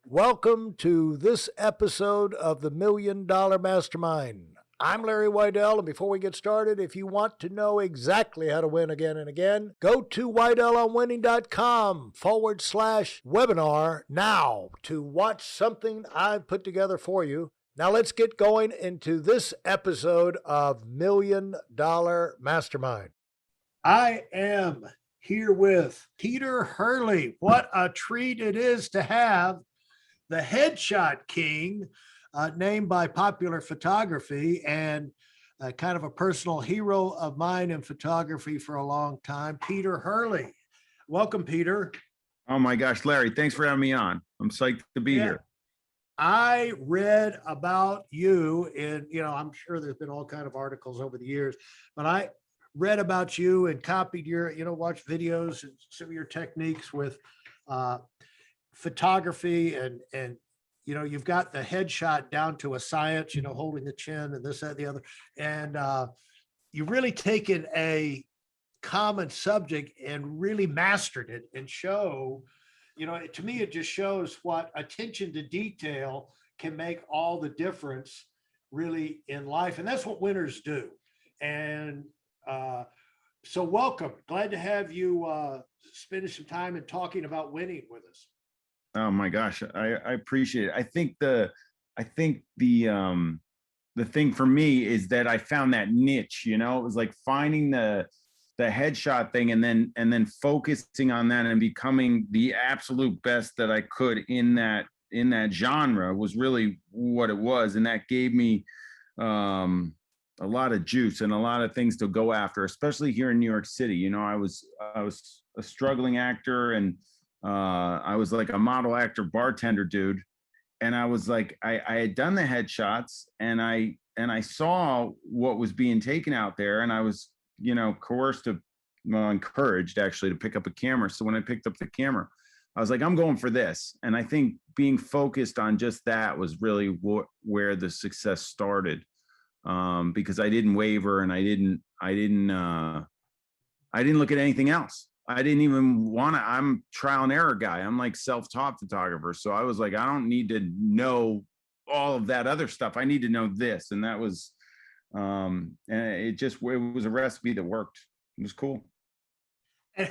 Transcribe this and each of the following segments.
Welcome to this episode of the Million Dollar Mastermind. I'm Larry Weidel, and before we get started, if you want to know exactly how to win again and again, go to weidelonwinning.com/webinar now to watch something I've put together for you. Now let's get going into this episode of Million Dollar Mastermind. I am here with Peter Hurley. What a treat it is to have the headshot king, named by Popular Photography and kind of a personal hero of mine in photography for a long time, Peter Hurley. Welcome, Peter. Oh my gosh, Larry, thanks for having me on. I'm psyched to be here. I read about you in, I'm sure there's been all kinds of articles over the years, but I read about you and copied your, watched videos and some of your techniques with photography and you've got the headshot down to a science, holding the chin and this, that, the other. And you've really taken a common subject and really mastered it and show, to me, it just shows what attention to detail can make all the difference really in life. And that's what winners do. And so welcome. Glad to have you spending some time and talking about winning with us. Oh my gosh, I appreciate it. I think the thing for me is that I found that niche. It was like finding the headshot thing and then focusing on that and becoming the absolute best that I could in that genre was really what it was, and that gave me a lot of juice and a lot of things to go after, especially here in New York City. I was a struggling actor, and I was like a model actor bartender dude. And I was like, I had done the headshots and I saw what was being taken out there. And I was, encouraged actually to pick up a camera. So when I picked up the camera, I was like, I'm going for this. And I think being focused on just that was really where the success started. Because I didn't waver and I didn't look at anything else. I didn't even want to. I'm trial and error guy. I'm like self-taught photographer. So I was like, I don't need to know all of that other stuff. I need to know this. And that was, and it was a recipe that worked. It was cool. And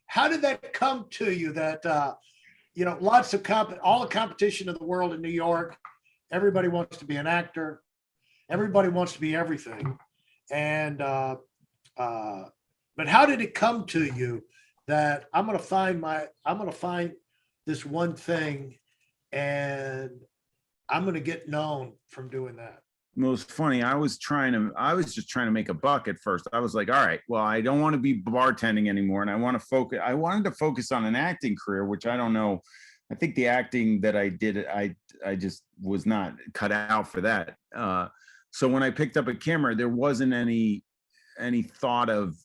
how did that come to you that, lots of all the competition in the world in New York, everybody wants to be an actor. Everybody wants to be everything. And, but how did it come to you that I'm going to find this one thing and I'm going to get known from doing that? It was funny. I was just trying to make a buck at first. I was like, all right, well, I don't want to be bartending anymore. And I wanted to focus on an acting career, which I don't know. I think the acting that I did, I just was not cut out for that. So when I picked up a camera, there wasn't any thought of,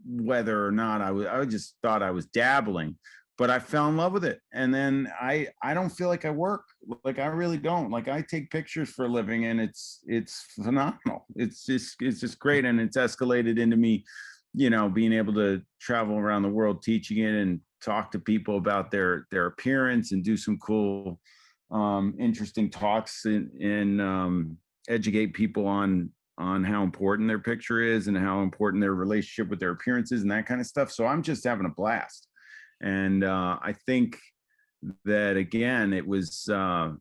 whether or not I just thought I was dabbling, but I fell in love with it. And then I don't feel like I work. Like I really don't. Like I take pictures for a living and it's phenomenal. It's just great. And it's escalated into me, being able to travel around the world, teaching it and talk to people about their appearance and do some cool, interesting talks and educate people on how important their picture is and how important their relationship with their appearance is and that kind of stuff. So I'm just having a blast. And I think that, again, it was, I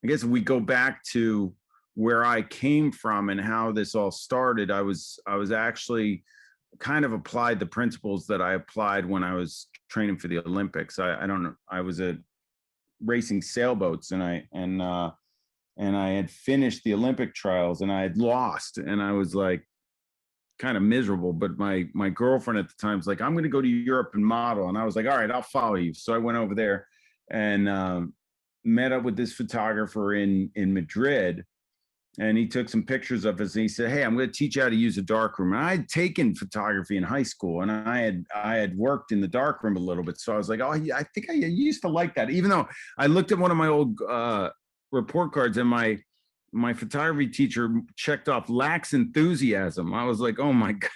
guess if we go back to where I came from and how this all started, I was actually kind of applied the principles that I applied when I was training for the Olympics. I don't know. I was racing sailboats and I had finished the Olympic trials and I had lost, and I was like kind of miserable. But my girlfriend at the time was like, I'm going to go to Europe and model. And I was like, all right, I'll follow you. So I went over there and met up with this photographer in Madrid. And he took some pictures of us and he said, hey, I'm going to teach you how to use a darkroom. And I had taken photography in high school and I had worked in the darkroom a little bit. So I was like, oh, I think I used to like that. Even though I looked at one of my old report cards and my photography teacher checked off lax enthusiasm. I was like, oh my gosh.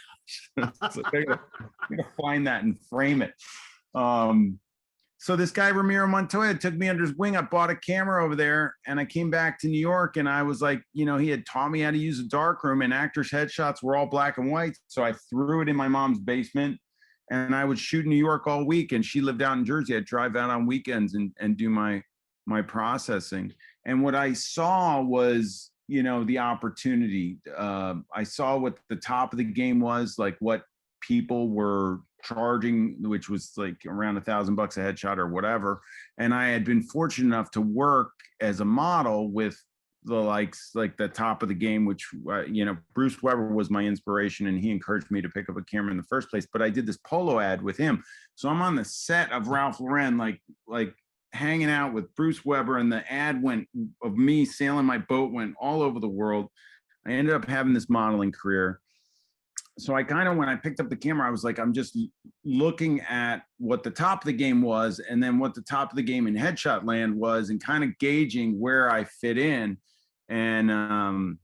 I gotta find that and frame it. So this guy, Ramiro Montoya, took me under his wing. I bought a camera over there and I came back to New York and I was like, he had taught me how to use a darkroom and actors' headshots were all black and white. So I threw it in my mom's basement and I would shoot in New York all week. And she lived out in Jersey. I'd drive out on weekends and do my processing. And what I saw was, the opportunity. I saw what the top of the game was, like what people were charging, which was like around $1,000 a headshot or whatever. And I had been fortunate enough to work as a model with the likes, like the top of the game, which, Bruce Weber was my inspiration and he encouraged me to pick up a camera in the first place. But I did this polo ad with him. So I'm on the set of Ralph Lauren, like hanging out with Bruce Weber, and the ad of me sailing my boat went all over the world. I ended up having this modeling career. So I kind of, when I picked up the camera, I was like, I'm just looking at what the top of the game was and then what the top of the game in headshot land was and kind of gauging where I fit in. And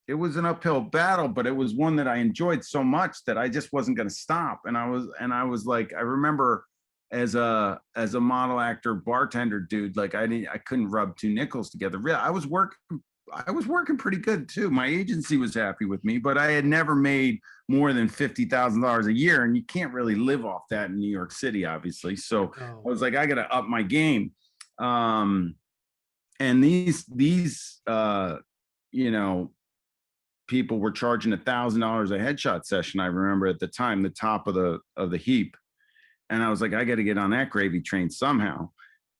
it was an uphill battle, but it was one that I enjoyed so much that I just wasn't going to stop. And I was like, I remember as a model, actor, bartender dude, like I couldn't rub two nickels together. Really, I was working pretty good too. My agency was happy with me, but I had never made more than $50,000 a year. And you can't really live off that in New York City, obviously. So I was like, I got to up my game. And these people were charging $1,000 a headshot session. I remember at the time, the top of the heap. And I was like, I got to get on that gravy train somehow.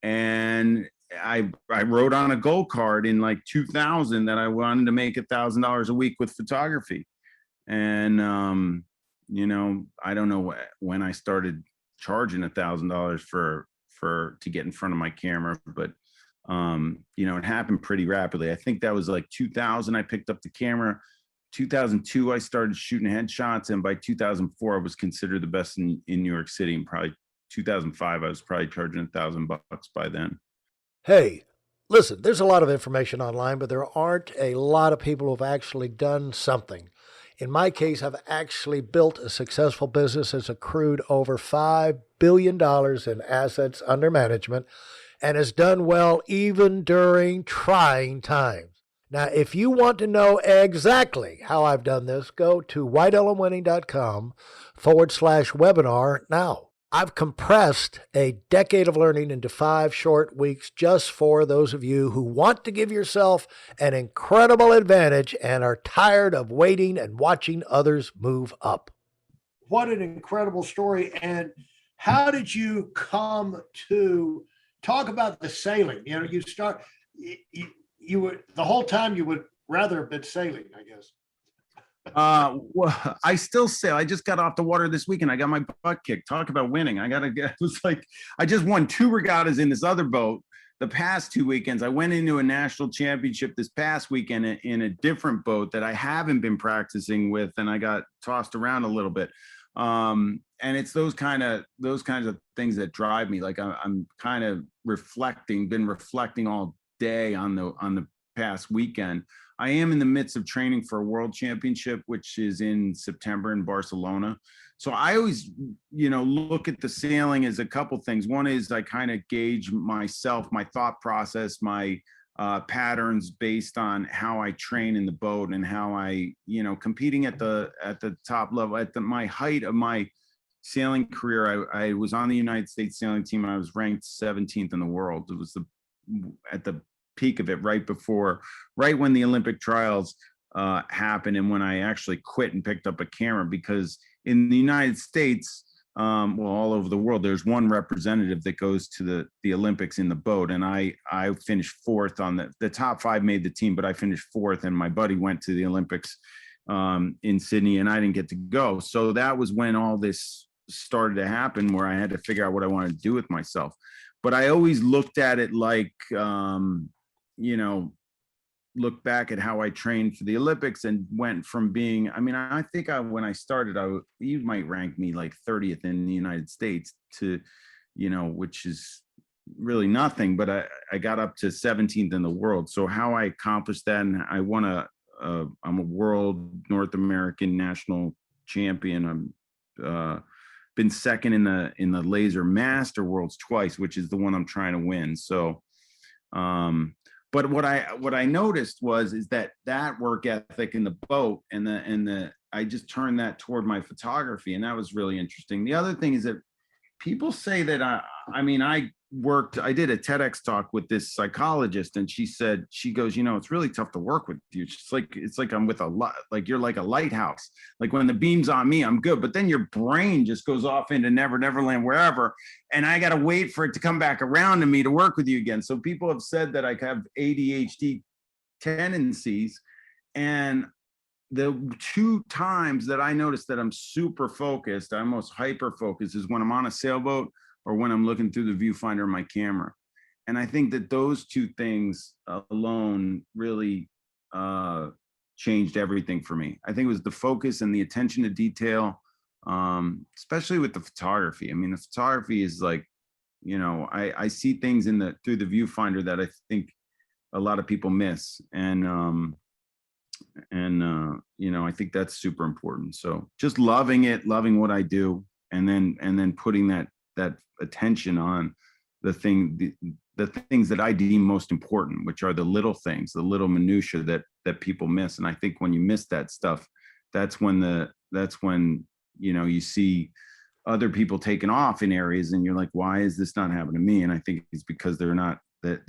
And I wrote on a goal card in like 2000 that I wanted to make $1,000 a week with photography. And, I don't know when I started charging $1,000 to get in front of my camera, but, it happened pretty rapidly. I think that was like 2000. I picked up the camera. 2002, I started shooting headshots. And by 2004, I was considered the best in New York City. And probably 2005, I was probably charging $1,000 by then. Hey, listen, there's a lot of information online, but there aren't a lot of people who've actually done something. In my case, I've actually built a successful business that's accrued over $5 billion in assets under management and has done well even during trying times. Now, if you want to know exactly how I've done this, go to whiteelemwinning.com/webinar now. I've compressed a decade of learning into 5 short weeks just for those of you who want to give yourself an incredible advantage and are tired of waiting and watching others move up. What an incredible story. And how did you come to talk about the sailing? You would, the whole time you would rather have been sailing, I guess. Well, I still sail. I just got off the water this weekend. I got my butt kicked. Talk about winning. It was like, I just won 2 regattas in this other boat the past 2 weekends. I went into a national championship this past weekend in a different boat that I haven't been practicing with. And I got tossed around a little bit. And it's those kinds of things that drive me. Like I'm kind of been reflecting all day on the past weekend. I am in the midst of training for a world championship, which is in September in Barcelona. So I always, look at the sailing as a couple things. One is I kind of gauge myself, my thought process, my patterns based on how I train in the boat and how I, competing at the top level, at my height of my sailing career. I was on the United States sailing team. I was ranked 17th in the world. It was at the peak of it, right when the Olympic trials happened, and when I actually quit and picked up a camera, because in the United States, all over the world, there's one representative that goes to the Olympics in the boat, and I finished 4th on the top 5 made the team, but I finished 4th, and my buddy went to the Olympics in Sydney, and I didn't get to go. So that was when all this started to happen, where I had to figure out what I wanted to do with myself. But I always looked at it like, look back at how I trained for the Olympics and went from being, I think when I started, you might rank me like 30th in the United States to, which is really nothing, but I got up to 17th in the world. So how I accomplished that, and I won I'm a world North American national champion. I'm been second in the laser master worlds twice, which is the one I'm trying to win. So, but what I noticed is that work ethic in the boat and I just turned that toward my photography, and that was really interesting. The other thing is that people say that I did a TEDx talk with this psychologist, and she goes, it's really tough to work with you. It's like I'm with you're like a lighthouse. Like when the beam's on me, I'm good, but then your brain just goes off into Neverland, wherever, and I got to wait for it to come back around to me to work with you again. So people have said that I have ADHD tendencies, and the 2 times that I noticed that I'm super focused, I'm most hyper focused, is when I'm on a sailboat or when I'm looking through the viewfinder of my camera. And I think that those 2 things alone really changed everything for me. I think it was the focus and the attention to detail, especially with the photography. I mean, the photography is like, I see things through the viewfinder that I think a lot of people miss. And I think that's super important. So just loving what I do, and then putting that attention on the things that I deem most important, which are the little things, the little minutia that people miss. And I think when you miss that stuff, that's when you see other people taking off in areas, and you're like, why is this not happening to me? And I think it's because the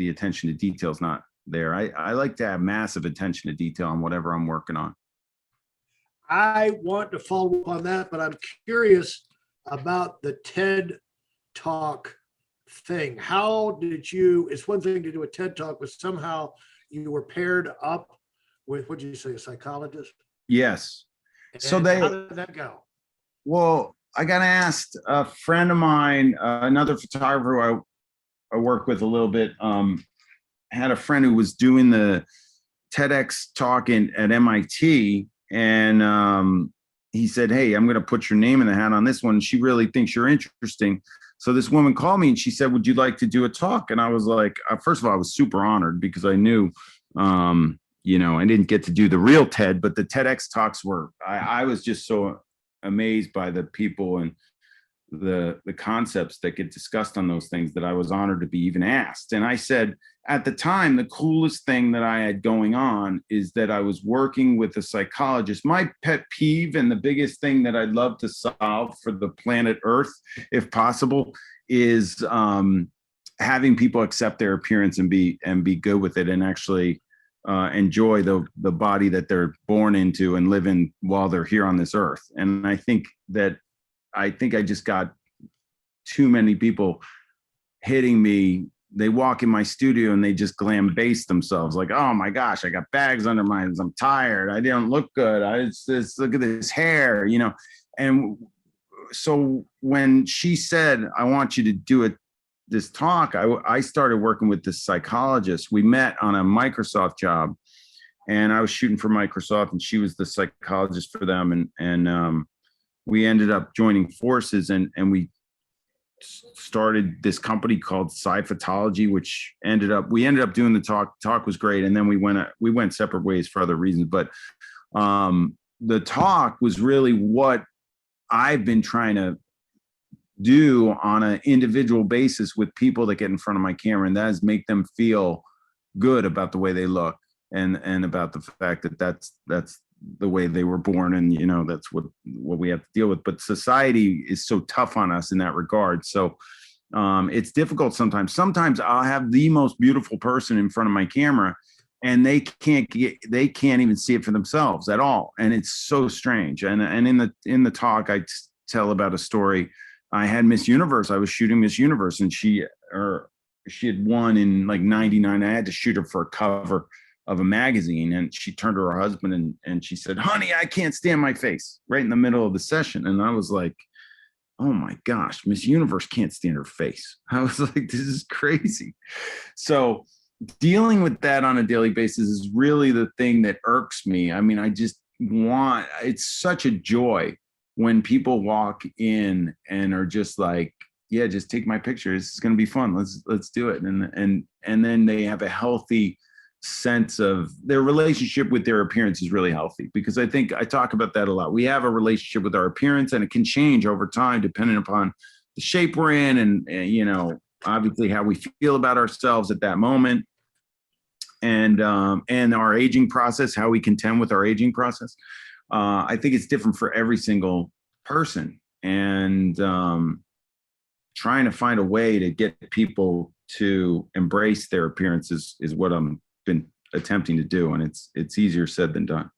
attention to detail is not there. I like to have massive attention to detail on whatever I'm working on. I want to follow up on that, but I'm curious about the TED Talk thing. How did it's one thing to do a TED Talk, but somehow you were paired up with, what did you say, a psychologist? Yes. And so how did that go? Well, I got asked, a friend of mine, another photographer who I work with a little bit, had a friend who was doing the TEDx talk at MIT, and he said, hey, I'm going to put your name in the hat on this one. She really thinks you're interesting. So this woman called me and she said, would you like to do a talk? And I was like, first of all, I was super honored, because I knew, I didn't get to do the real TED, but the TEDx talks I was just so amazed by the people and the concepts that get discussed on those things that I was honored to be even asked. And I said, at the time, the coolest thing that I had going on is that I was working with a psychologist. My pet peeve, and the biggest thing that I'd love to solve for the planet Earth, if possible, is having people accept their appearance and be good with it, and actually enjoy the body that they're born into and live in while they're here on this earth. And I think I just got too many people hitting me. They walk in my studio and they just glam-base themselves, like, oh my gosh, I got bags under my eyes, I'm tired, I didn't look good, look at this hair, And so when she said, I want you to do this talk, I started working with this psychologist. We met on a Microsoft job, and I was shooting for Microsoft, and she was the psychologist for them. And we ended up joining forces, and we started this company called Sci-Photology, which we ended up doing the talk. Talk was great, and then we went separate ways for other reasons. But the talk was really what I've been trying to do on an individual basis with people that get in front of my camera, and that is make them feel good about the way they look, and about the fact that that's the way they were born, and that's what we have to deal with. But society is so tough on us in that regard. So it's difficult sometimes. Sometimes I'll have the most beautiful person in front of my camera, and they can't even see it for themselves at all, and it's so strange. And in the talk, I tell about a story. I had Miss Universe. I was shooting Miss Universe, and she had won in like '99. I had to shoot her for a cover of a magazine, and she turned to her husband and she said, honey, I can't stand my face, right in the middle of the session. And I was like, oh my gosh, Miss Universe can't stand her face. I was like, this is crazy. So dealing with that on a daily basis is really the thing that irks me. I mean, it's such a joy when people walk in and are just like, yeah, just take my picture. This is going to be fun. Let's do it. And then they have a healthy sense of their relationship with their appearance is really healthy, because I think I talk about that a lot. We have a relationship with our appearance, and it can change over time depending upon the shape we're in, and obviously how we feel about ourselves at that moment, and our aging process, how we contend with our aging process. I think it's different for every single person, and trying to find a way to get people to embrace their appearances is what I'm been attempting to do, and it's easier said than done.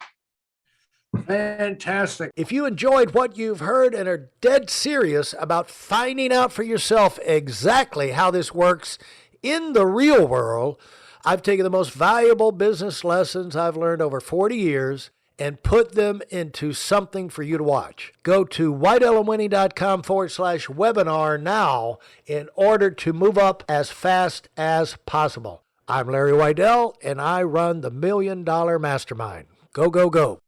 Fantastic. If you enjoyed what you've heard and are dead serious about finding out for yourself exactly how this works in the real world, I've taken the most valuable business lessons I've learned over 40 years and put them into something for you to watch. Go to whiteelementary.com/webinar now in order to move up as fast as possible. I'm Larry Weidel, and I run the $1 Million Mastermind. Go, go, go.